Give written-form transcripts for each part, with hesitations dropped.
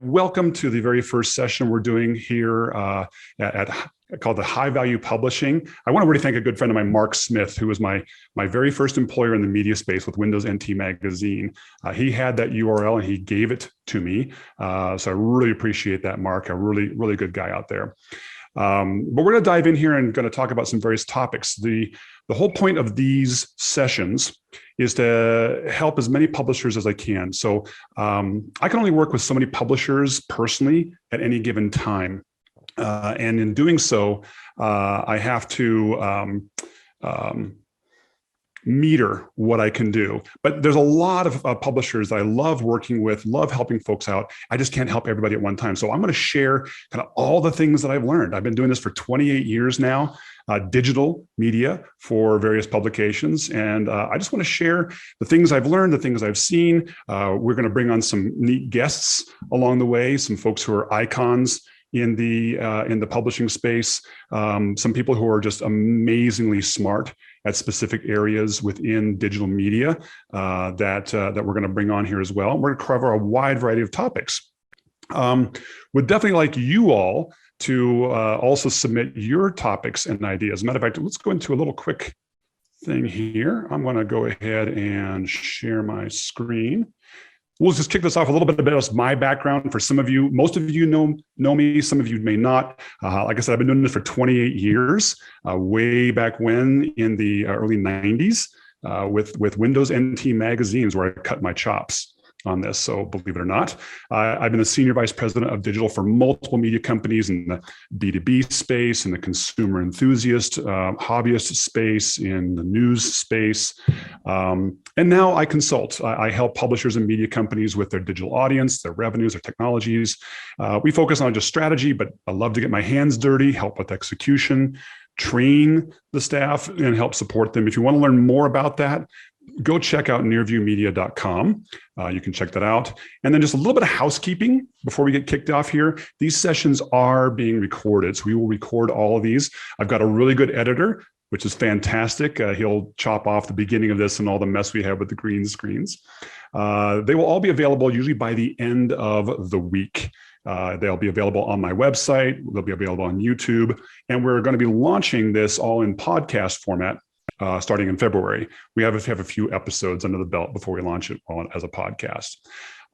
Welcome to the very first session we're doing here called the High Value Publishing. I want to really thank a good friend of mine, Mark Smith, who was my very first employer in the media space with Windows NT Magazine. He had that URL and he gave it to me. So I really appreciate that, Mark. A really good guy out there. But we're going to dive in here and going to talk about some various topics. The whole point of these sessions is to help as many publishers as I can. So I can only work with so many publishers personally at any given time. And in doing so, I have to meter what I can do. But there's a lot of publishers that I love working with, love helping folks out. I just can't help everybody at one time. So I'm going to share kind of all the things that I've learned. I've been doing this for 28 years now, digital media for various publications. And I just want to share the things I've learned, the things I've seen. We're going to bring on some neat guests along the way, some folks who are icons in the publishing space, some people who are just amazingly smart at specific areas within digital media that we're going to bring on here as well. We're going to cover a wide variety of topics. Would definitely like you all to also submit your topics and ideas. As a matter of fact, let's go into a little quick thing here. I'm going to go ahead and share my screen. We'll just kick this off a little bit about my background. For some of you, most of you know me, some of you may not. Like I said, I've been doing this for 28 years, way back when in the early 90s with Windows NT magazines where I cut my chops on this. So believe it or not, I've been the senior vice president of digital for multiple media companies in the B2B space, in the consumer enthusiast, hobbyist space, in the news space. And now I consult. I help publishers and media companies with their digital audience, their revenues, their technologies. We focus on just strategy, but I love to get my hands dirty, help with execution, train the staff, and help support them. If you want to learn more about that, go check out nearviewmedia.com. You can check that out. And then just a little bit of housekeeping before we get kicked off here. These sessions are being recorded, so we will record all of these. I've got a really good editor, which is fantastic. He'll chop off the beginning of this and all the mess we have with the green screens. They will all be available usually by the end of the week. They'll be available on my website. They'll be available on YouTube. And we're going to be launching this all in podcast format starting in February. We have a few episodes under the belt before we launch it as a podcast.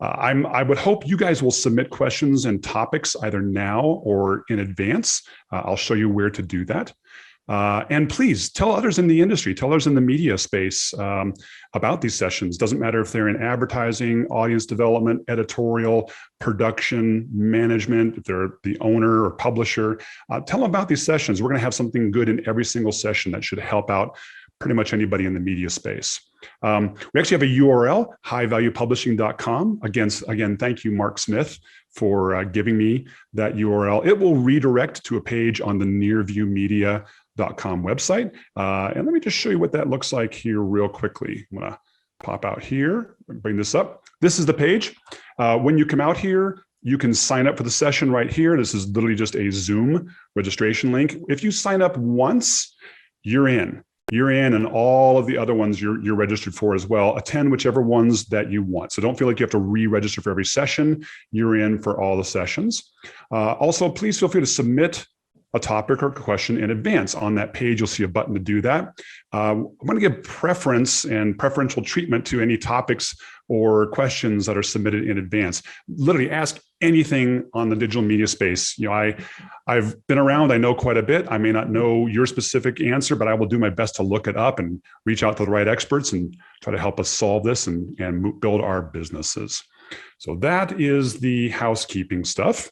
I would hope you guys will submit questions and topics either now or in advance. I'll show you where to do that. And please tell others in the industry, tell others in the media space about these sessions. Doesn't matter if they're in advertising, audience development, editorial, production, management, if they're the owner or publisher, tell them about these sessions. We're going to have something good in every single session that should help out pretty much anybody in the media space. We actually have a URL, highvaluepublishing.com. Again, thank you, Mark Smith, for giving me that URL. It will redirect to a page on the nearviewmedia.com website. And let me just show you what that looks like here real quickly. I'm going to pop out here, bring this up. This is the page. When you come out here, you can sign up for the session right here. This is literally just a Zoom registration link. If you sign up once, you're in. You're in, and all of the other ones you're registered for as well. Attend whichever ones that you want. So don't feel like you have to re-register for every session. You're in for all the sessions. Also, please feel free to submit a topic or question in advance. On that page, you'll see a button to do that. I'm going to give preference and preferential treatment to any topics or questions that are submitted in advance. Literally ask anything on the digital media space. You know, I've been around, I know quite a bit. I may not know your specific answer, but I will do my best to look it up and reach out to the right experts and try to help us solve this and build our businesses. So that is the housekeeping stuff.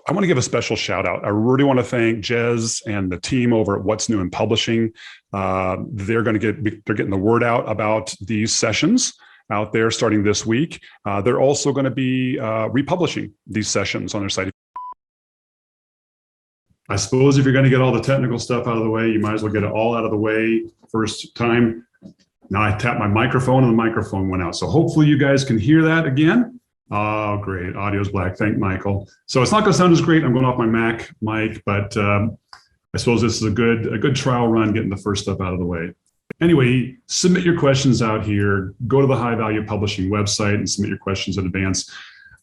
I want to give a special shout out. I really want to thank Jez and the team over at What's New in Publishing. They're getting the word out about these sessions out there starting this week. They're also going to be republishing these sessions on their site. I suppose if you're going to get all the technical stuff out of the way, you might as well get it all out of the way first time. Now I tapped my microphone and the microphone went out. So hopefully you guys can hear that again. Oh, great. Audio's black. Thank Michael. So it's not going to sound as great. I'm going off my Mac mic, but I suppose this is a good trial run getting the first stuff out of the way. Anyway, submit your questions out here. Go to the High Value Publishing website and submit your questions in advance.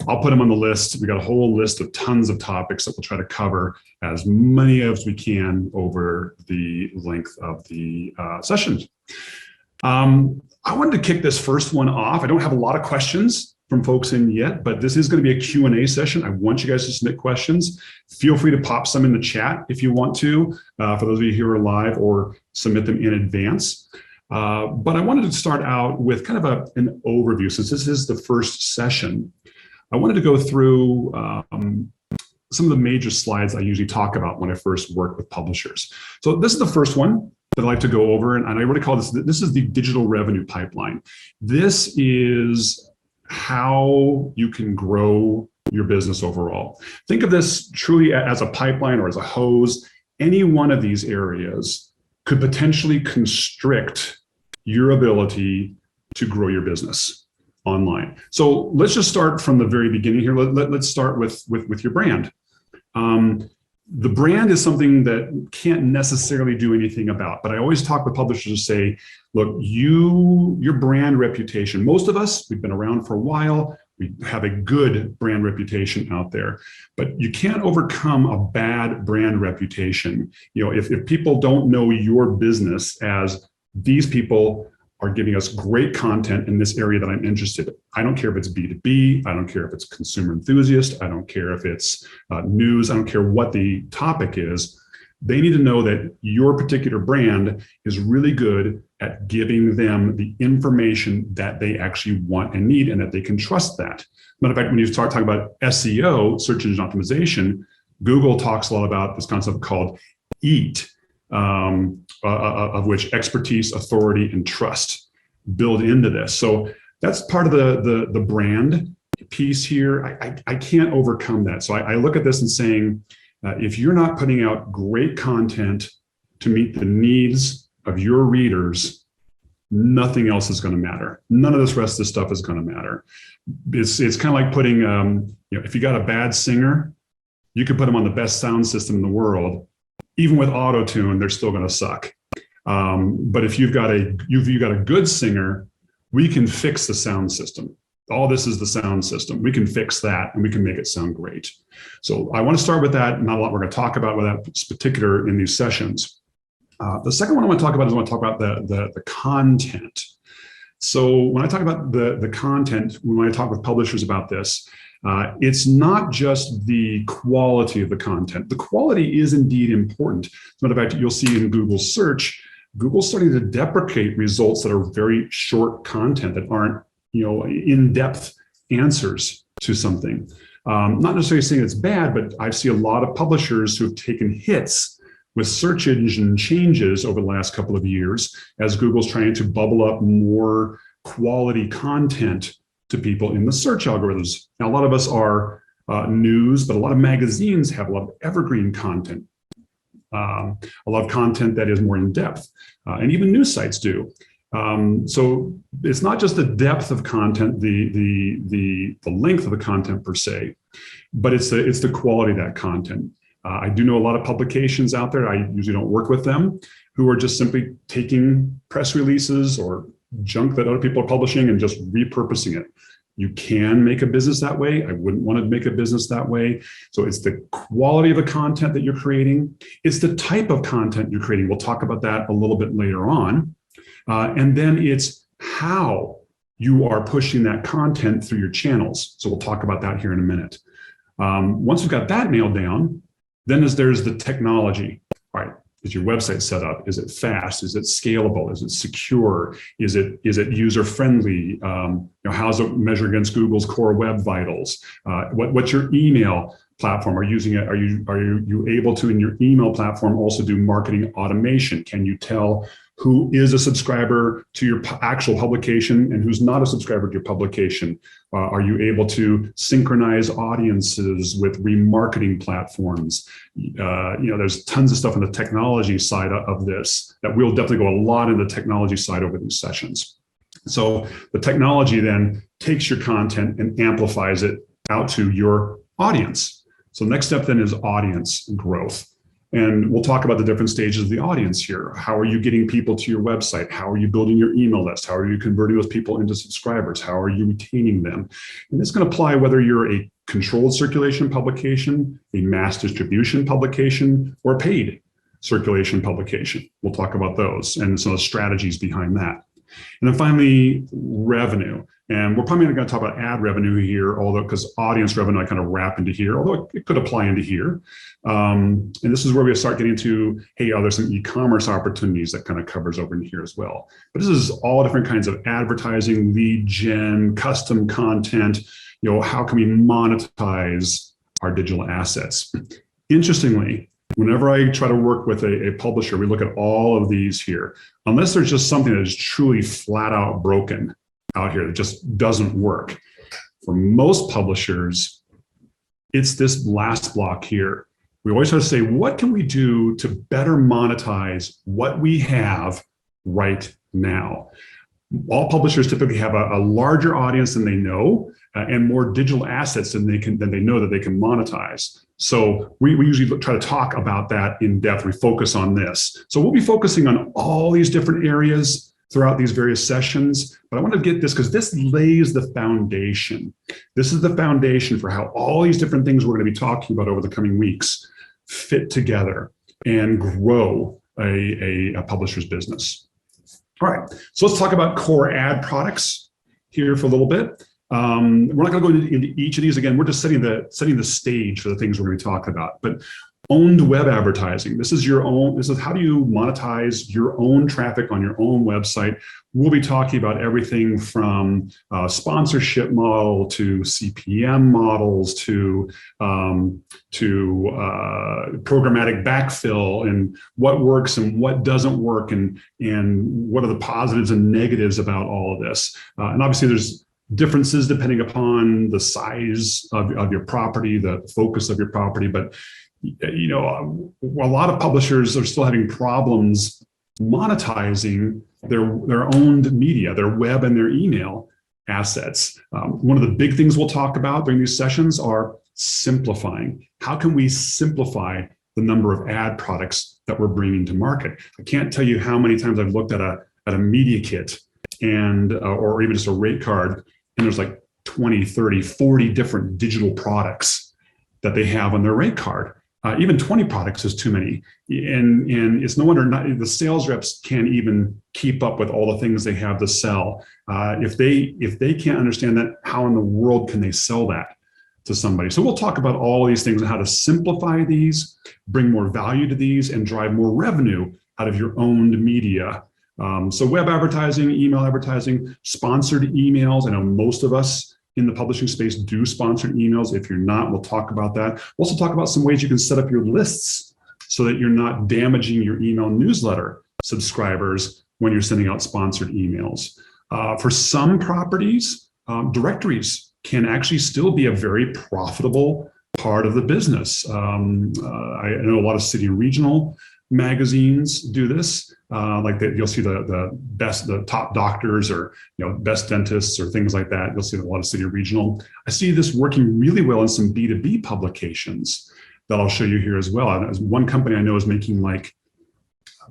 I'll put them on the list. We got a whole list of tons of topics that we'll try to cover as many as we can over the length of the sessions. I wanted to kick this first one off. I don't have a lot of questions from folks in yet, but this is going to be a Q&A session. I want you guys to submit questions. Feel free to pop some in the chat if you want to, for those of you who are live, or submit them in advance. But I wanted to start out with kind of an overview, since this is the first session. I wanted to go through some of the major slides I usually talk about when I first work with publishers. So this is the first one that I like to go over, and I really call this is the digital revenue pipeline. This is how you can grow your business overall. Think of this truly as a pipeline or as a hose. Any one of these areas could potentially constrict your ability to grow your business online. So let's just start from the very beginning here. Let's start with your brand. The brand is something that can't necessarily do anything about, but I always talk with publishers to say, look, your brand reputation, most of us, we've been around for a while, we have a good brand reputation out there, but you can't overcome a bad brand reputation. You know, if people don't know your business as these people are giving us great content in this area that I'm interested in. I don't care if it's B2B, I don't care if it's consumer enthusiast, I don't care if it's news, I don't care what the topic is. They need to know that your particular brand is really good at giving them the information that they actually want and need, and that they can trust that. Matter of fact, when you start talking about SEO, search engine optimization, Google talks a lot about this concept called EAT. Of which expertise, authority, and trust build into this. So that's part of the brand piece here. I can't overcome that. So I look at this and saying, if you're not putting out great content to meet the needs of your readers, nothing else is going to matter. None of this rest of this stuff is going to matter. It's kind of like putting, if you got a bad singer, you could put them on the best sound system in the world. Even with auto-tune, they're still going to suck. But if you've got a good singer, we can fix the sound system. All this is the sound system. We can fix that and we can make it sound great. So I want to start with that. Not a lot we're going to talk about with that particular in these sessions. The second one I want to talk about is I want to talk about the content. So when I talk about the content, when I talk with publishers about this, it's not just the quality of the content. The quality is indeed important. As a matter of fact, you'll see in Google search, Google's starting to deprecate results that are very short content, that aren't, in-depth answers to something. Not necessarily saying it's bad, but I see a lot of publishers who have taken hits with search engine changes over the last couple of years as Google's trying to bubble up more quality content to people in the search algorithms. Now, a lot of us are news, but a lot of magazines have a lot of evergreen content, a lot of content that is more in depth, and even news sites do. So it's not just the depth of content, the length of the content per se, but it's the quality of that content. I do know a lot of publications out there, I usually don't work with them, who are just simply taking press releases or junk that other people are publishing and just repurposing it. You can make a business that way. I wouldn't want to make a business that way. So it's the quality of the content that you're creating. It's the type of content you're creating. We'll talk about that a little bit later on. And then it's how you are pushing that content through your channels. So we'll talk about that here in a minute. Once we've got that nailed down, then there's the technology. All right. Is your website set up? Is it fast? Is it scalable? Is it secure? Is it user friendly? How's it measure against Google's core web vitals? What's your email platform? Are you able to, in your email platform, also do marketing automation? Can you tell who is a subscriber to your actual publication and who's not a subscriber to your publication? Are you able to synchronize audiences with remarketing platforms? There's tons of stuff on the technology side of this that we'll definitely go a lot in the technology side over these sessions. So the technology then takes your content and amplifies it out to your audience. So next step then is audience growth. And we'll talk about the different stages of the audience here. How are you getting people to your website? How are you building your email list? How are you converting those people into subscribers? How are you retaining them? And this can apply whether you're a controlled circulation publication, a mass distribution publication, or a paid circulation publication. We'll talk about those and some of the strategies behind that. And then finally, revenue. And we're probably not going to talk about ad revenue here, although because audience revenue I kind of wrap into here, although it could apply into here. And this is where we start getting to, hey, are there some e-commerce opportunities that kind of covers over in here as well. But this is all different kinds of advertising, lead gen, custom content. How can we monetize our digital assets? Interestingly, whenever I try to work with a publisher, we look at all of these here. Unless there's just something that is truly flat out broken out here that just doesn't work. For most publishers, it's this last block here. We always have to say, what can we do to better monetize what we have right now? All publishers typically have a larger audience than they know and more digital assets than they know that they can monetize. So we usually try to talk about that in depth. We focus on this. So we'll be focusing on all these different areas throughout these various sessions, but I want to get this because this lays the foundation. This is the foundation for how all these different things we're going to be talking about over the coming weeks fit together and grow a publisher's business. All right, so let's talk about core ad products here for a little bit. We're not going to go into each of these again. We're just setting the stage for the things we're going to be talking about. But owned web advertising. This is your own. This is how do you monetize your own traffic on your own website. We'll be talking about everything from sponsorship model to CPM models to programmatic backfill and what works and what doesn't work and what are the positives and negatives about all of this. And obviously, there's differences depending upon the size of your property, the focus of your property, but a lot of publishers are still having problems monetizing their owned media, their web and their email assets. One of the big things we'll talk about during these sessions are simplifying. How can we simplify the number of ad products that we're bringing to market? I can't tell you how many times I've looked at a media kit and or even just a rate card, and there's like 20, 30, 40 different digital products that they have on their rate card. Even 20 products is too many. And it's no wonder the sales reps can't even keep up with all the things they have to sell. If they can't understand that, how in the world can they sell that to somebody? So we'll talk about all these things and how to simplify these, bring more value to these, and drive more revenue out of your owned media. So web advertising, email advertising, sponsored emails. I know most of us in the publishing space do sponsored emails. If you're not, we'll talk about that. We'll also talk about some ways you can set up your lists so that you're not damaging your email newsletter subscribers when you're sending out sponsored emails. For some properties, directories can actually still be a very profitable part of the business. I know a lot of city and regional magazines do this, you'll see the top doctors or best dentists or things like that. You'll see a lot of city regional. I see this working really well in some B2B publications that I'll show you here as well. One company I know is making like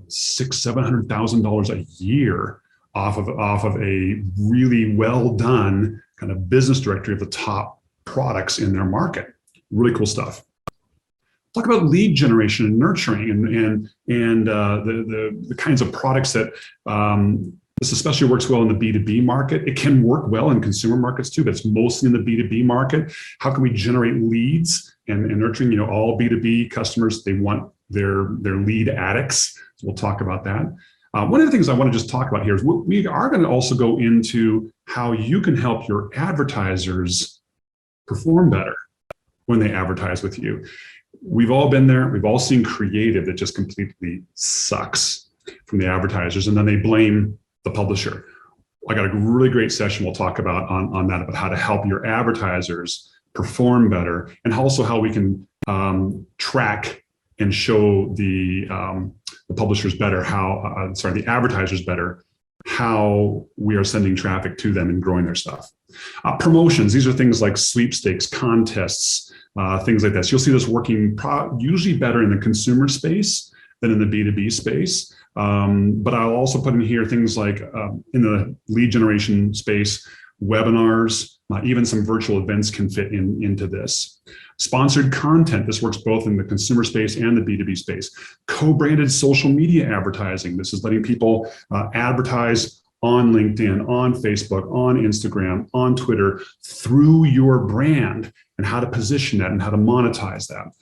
$600,000-$700,000 a year off of a really well done kind of business directory of the top products in their market. Really cool stuff. Talk about lead generation and nurturing and the kinds of products that this especially works well in the B2B market. It can work well in consumer markets too, but it's mostly in the B2B market. How can we generate leads and nurturing? All B2B customers, they want their lead addicts. So we'll talk about that. One of the things I want to just talk about here is we are going to also go into how you can help your advertisers perform better when they advertise with you. We've all been there. We've all seen creative that just completely sucks from the advertisers, and then they blame the publisher. I got a really great session we'll talk about on that, about how to help your advertisers perform better, and also how we can track and show the publishers better the advertisers better how we are sending traffic to them and growing their stuff. Promotions, these are things like sweepstakes, contests, things like this. You'll see this working usually better in the consumer space than in the B2B space. But I'll also put in here things like in the lead generation space, webinars, even some virtual events can fit into this. Sponsored content, this works both in the consumer space and the B2B space. Co-branded social media advertising, this is letting people advertise on LinkedIn, on Facebook, on Instagram, on Twitter, through your brand, and how to position that and how to monetize that.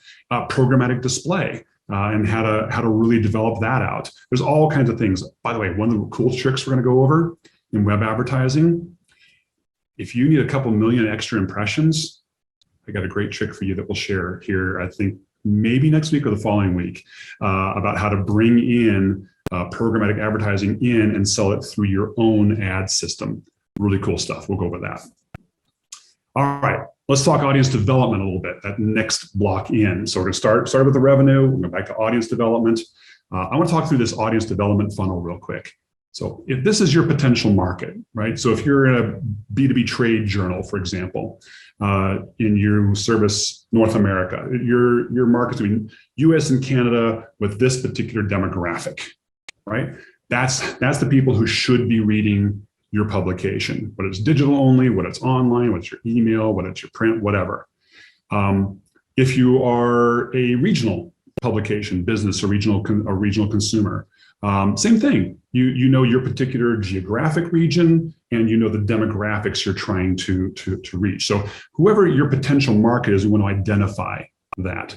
Programmatic display, and how to really develop that out. There's all kinds of things. By the way, one of the cool tricks we're going to go over in web advertising, if you need a couple million extra impressions, I got a great trick for you that we'll share here, I think maybe next week or the following week, about how to bring in programmatic advertising in and sell it through your own ad system. Really cool stuff. We'll go over that. All right, let's talk audience development a little bit, that next block in. So we're going to start with the revenue. We'll go back to audience development. I want to talk through this audience development funnel real quick. So if this is your potential market, right? So if you're in a B2B trade journal, for example, and you service North America, your market's between US and Canada with this particular demographic, right? That's the people who should be reading your publication, whether it's digital only, whether it's online, whether it's your email, whether it's your print, whatever. If you are a regional publication, business or regional consumer, same thing. You know your particular geographic region and you know the demographics you're trying to reach. So whoever your potential market is, we want to identify that.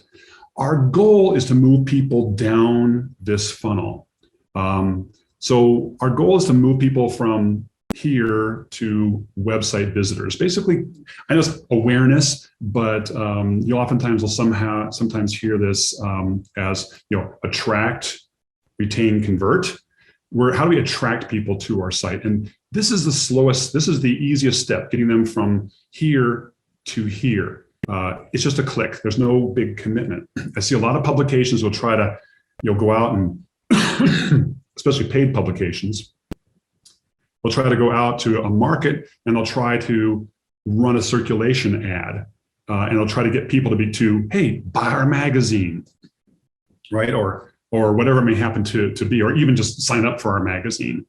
Our goal is to move people down this funnel. So our goal is to move people from here to website visitors. Basically, I know it's awareness, but you oftentimes will sometimes hear this as, attract, retain, convert. How do we attract people to our site? And this is the easiest step, getting them from here to here. It's just a click. There's no big commitment. I see a lot of publications will try to, go out and, especially paid publications, they'll try to go out to a market and they'll try to run a circulation ad. And they'll try to get people to, hey, buy our magazine, right? Or whatever it may happen to be, or even just sign up for our magazine.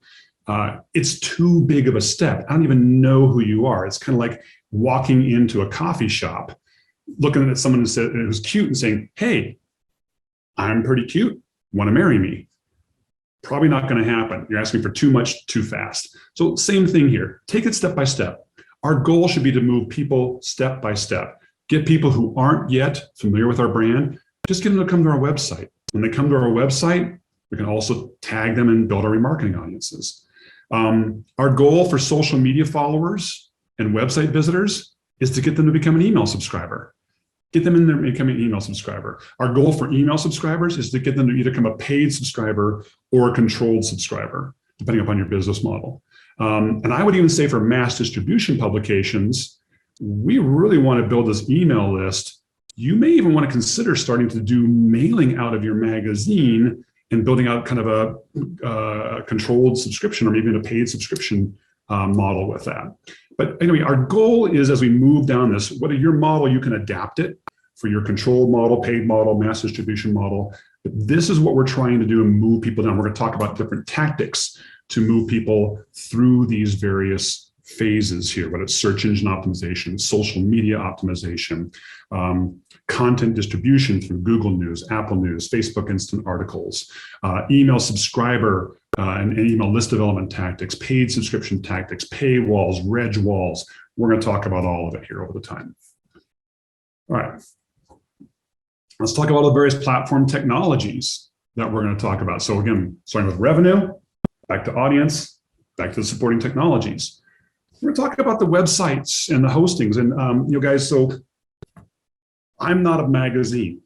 It's too big of a step. I don't even know who you are. It's kind of like walking into a coffee shop, looking at someone who's cute and saying, hey, I'm pretty cute, want to marry me? Probably not going to happen. You're asking for too much too fast. So same thing here. Take it step by step. Our goal should be to move people step by step. Get people who aren't yet familiar with our brand, just get them to come to our website. When they come to our website, we can also tag them and build our remarketing audiences. Our goal for social media followers and website visitors is to get them to become an email subscriber. Get them in there and become an email subscriber. Our goal for email subscribers is to get them to either become a paid subscriber or a controlled subscriber, depending upon your business model. And I would even say for mass distribution publications, we really want to build this email list. You may even want to consider starting to do mailing out of your magazine and building out kind of a controlled subscription or even a paid subscription model with that. But anyway, our goal is, as we move down this, whether your model, you can adapt it for your controlled model, paid model, mass distribution model. But this is what we're trying to do and move people down. We're going to talk about different tactics to move people through these various phases here, whether it's search engine optimization, social media optimization, content distribution through Google News, Apple News, Facebook Instant Articles, email subscriber and email list development tactics, paid subscription tactics, paywalls, reg walls. We're going to talk about all of it here over the time. All right. Let's talk about the various platform technologies that we're going to talk about. So again, starting with revenue, back to audience, back to the supporting technologies. We're going to talk about the websites and the hostings. And guys, so I'm not a magazine,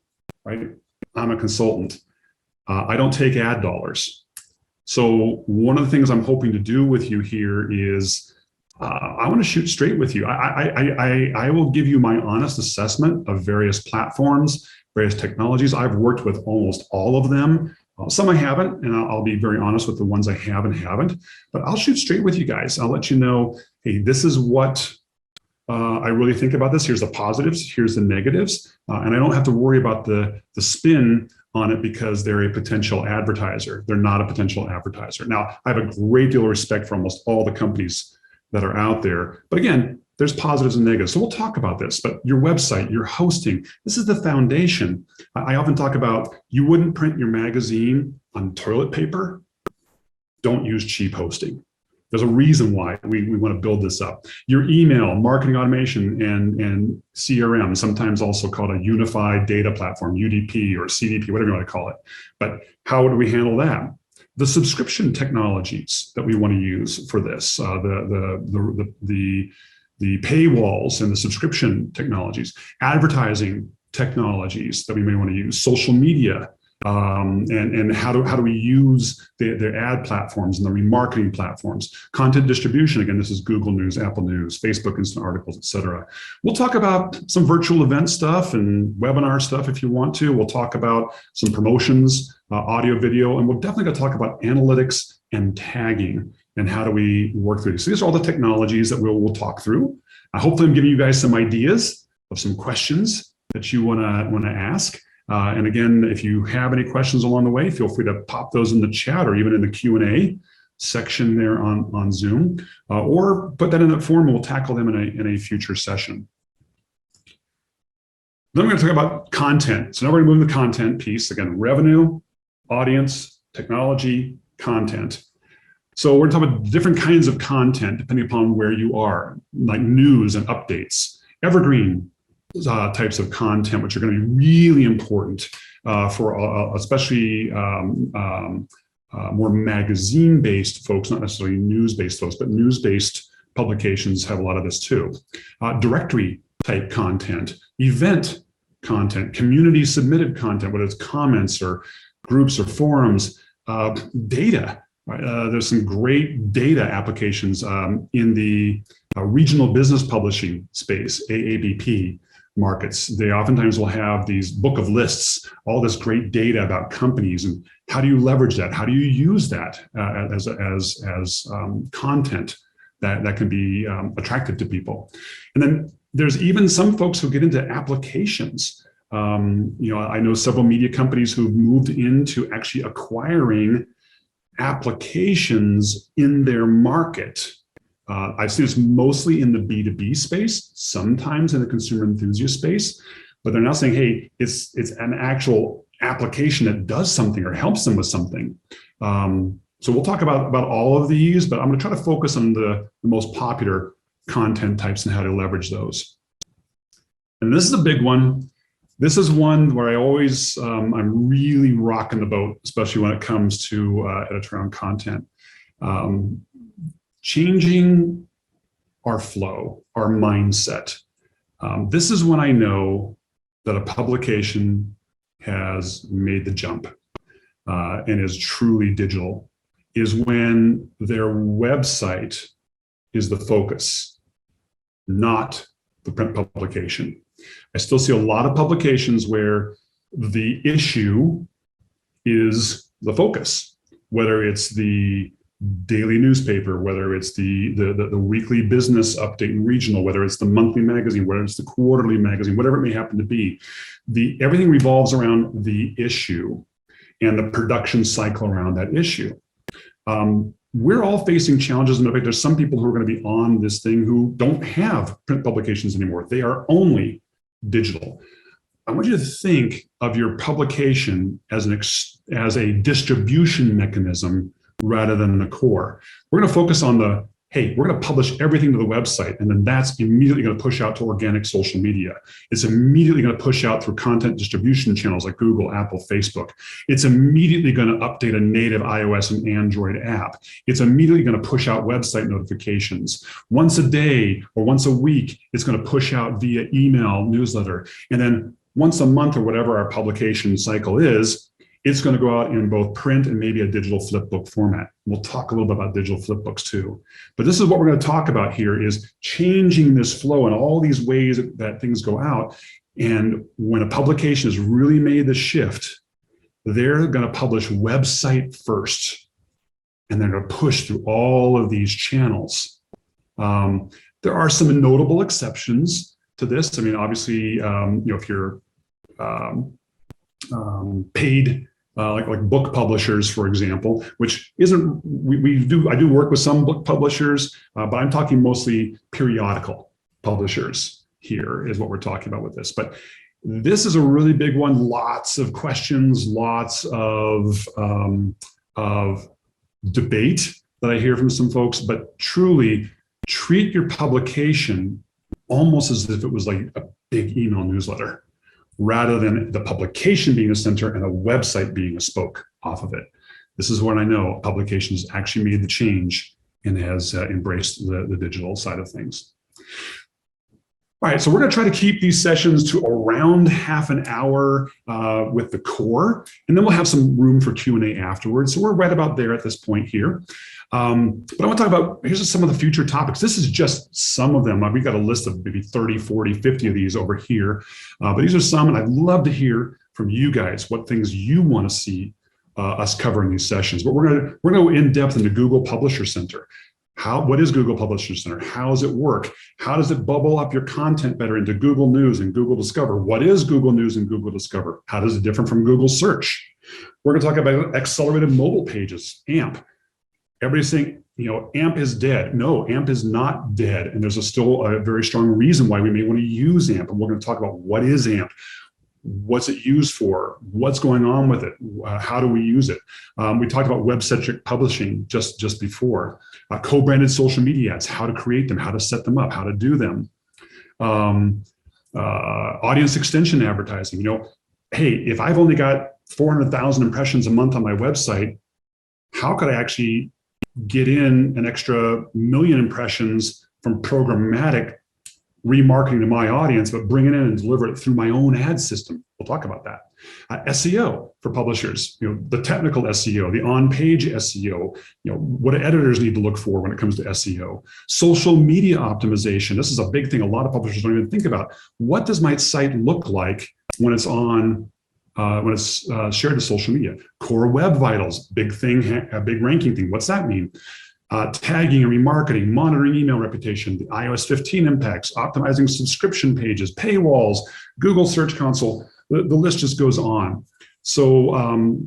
right? I'm a consultant. I don't take ad dollars. So one of the things I'm hoping to do with you here is I want to shoot straight with you. I will give you my honest assessment of various platforms, various technologies. I've worked with almost all of them. Some I haven't, and I'll be very honest with the ones I have and haven't, but I'll shoot straight with you guys. I'll let you know, hey, this is what I really think about this. Here's the positives, here's the negatives, and I don't have to worry about the spin on it because they're a potential advertiser. They're not a potential advertiser. Now, I have a great deal of respect for almost all the companies that are out there. But again, there's positives and negatives. So we'll talk about this, but your website, your hosting, this is the foundation. I often talk about you wouldn't print your magazine on toilet paper. Don't use cheap hosting. There's a reason why we want to build this up. Your email, marketing automation, and CRM, sometimes also called a unified data platform, UDP or CDP, whatever you want to call it. But how do we handle that? The subscription technologies that we want to use for this, the paywalls and the subscription technologies, advertising technologies that we may want to use, social media, and how do we use their ad platforms and the remarketing platforms, content distribution. Again, this is Google News, Apple News, Facebook Instant Articles, etc. We'll talk about some virtual event stuff and webinar stuff if you want to. We'll talk about some promotions, audio, video, and we're definitely going to talk about analytics and tagging and how do we work through these. So these are all the technologies that we'll talk through. Hopefully I'm giving you guys some ideas of some questions that you want to ask. And again, if you have any questions along the way, feel free to pop those in the chat or even in the Q&A section there on Zoom, or put that in that form and we'll tackle them in a future session. Then we're going to talk about content. So now we're going to move to the content piece. Again, revenue, audience, technology, content. So we're talking about different kinds of content depending upon where you are, like news and updates, evergreen types of content, which are going to be really important for especially more magazine-based folks, not necessarily news-based folks, but news-based publications have a lot of this too. Directory type content, event content, community submitted content, whether it's comments or groups or forums, data. There's some great data applications in the regional business publishing space, AABP markets. They oftentimes will have these book of lists, all this great data about companies, and how do you leverage that? How do you use that as content that can be attractive to people? And then there's even some folks who get into applications. I know several media companies who've moved into actually acquiring applications in their market. I've seen this mostly in the B2B space, sometimes in the consumer enthusiast space, but they're now saying, hey, it's an actual application that does something or helps them with something. So we'll talk about all of these, but I'm going to try to focus on the most popular content types and how to leverage those. And this is a big one. This is one where I always, I'm really rocking the boat, especially when it comes to editorial content. Changing our flow, our mindset. This is when I know that a publication has made the jump and is truly digital, is when their website is the focus, not the print publication. I still see a lot of publications where the issue is the focus, whether it's the daily newspaper, whether it's the weekly business update and regional, whether it's the monthly magazine, whether it's the quarterly magazine, whatever it may happen to be. Everything revolves around the issue and the production cycle around that issue. We're all facing challenges. In fact, there's some people who are going to be on this thing who don't have print publications anymore. They are only digital. I want you to think of your publication as a distribution mechanism rather than the core. We're going to focus on hey, we're going to publish everything to the website, and then that's immediately going to push out to organic social media. It's immediately going to push out through content distribution channels like Google, Apple, Facebook. It's immediately going to update a native iOS and Android app. It's immediately going to push out website notifications. Once a day or once a week, it's going to push out via email, newsletter. And then once a month or whatever our publication cycle is, it's going to go out in both print and maybe a digital flip book format. We'll talk a little bit about digital flip books too. But this is what we're going to talk about here, is changing this flow and all these ways that things go out. And when a publication has really made the shift, they're going to publish website first. And they're going to push through all of these channels. There are some notable exceptions to this. I mean, obviously, if you're paid, like book publishers, for example, which isn't, I do work with some book publishers, but I'm talking mostly periodical publishers here is what we're talking about with this. But this is a really big one. Lots of questions, lots of debate that I hear from some folks, but truly treat your publication almost as if it was like a big email newsletter, rather than the publication being a center and a website being a spoke off of it. This is when I know publication has actually made the change and has embraced the digital side of things. All right, so we're going to try to keep these sessions to around half an hour with the core, and then we'll have some room for Q&A afterwards. So we're right about there at this point here. But I want to talk about, here's some of the future topics. This is just some of them. We've got a list of maybe 30, 40, 50 of these over here. But these are some, and I'd love to hear from you guys what things you want to see us cover in these sessions. But we're going to go in depth into Google Publisher Center. What is Google Publisher Center? How does it work? How does it bubble up your content better into Google News and Google Discover? What is Google News and Google Discover? How does it differ from Google Search? We're going to talk about accelerated mobile pages, AMP. Everybody's saying, AMP is dead. No, AMP is not dead. And there's still a very strong reason why we may want to use AMP. And we're going to talk about what is AMP. What's it used for? What's going on with it? How do we use it? We talked about web-centric publishing just before. Co-branded social media ads, how to create them, how to set them up, how to do them. Audience extension advertising. Hey, if I've only got 400,000 impressions a month on my website, how could I actually get in an extra 1 million impressions from programmatic remarketing to my audience, but bring it in and deliver it through my own ad system? We'll talk about that. SEO for publishers, the technical SEO, the on-page SEO, what do editors need to look for when it comes to SEO? Social media optimization. This is a big thing a lot of publishers don't even think about. What does my site look like when it's on, shared to social media? Core Web Vitals, big thing, a big ranking thing. What's that mean? Tagging and remarketing, monitoring email reputation, the iOS 15 impacts, optimizing subscription pages, paywalls, Google Search Console, the list just goes on. So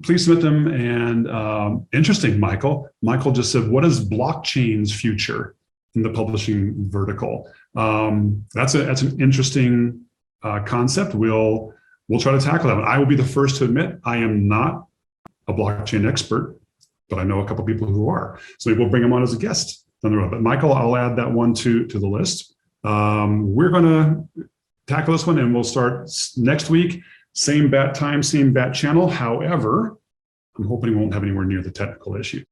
please submit them. And interesting, Michael. Michael just said, what is blockchain's future in the publishing vertical? That's an interesting concept. We'll try to tackle that. I will be the first to admit I am not a blockchain expert, but I know a couple of people who are. So maybe we'll bring them on as a guest down the road. But Michael, I'll add that one to the list. We're going to tackle this one, and we'll start next week. Same bat time, same bat channel. However, I'm hoping we won't have anywhere near the technical issue.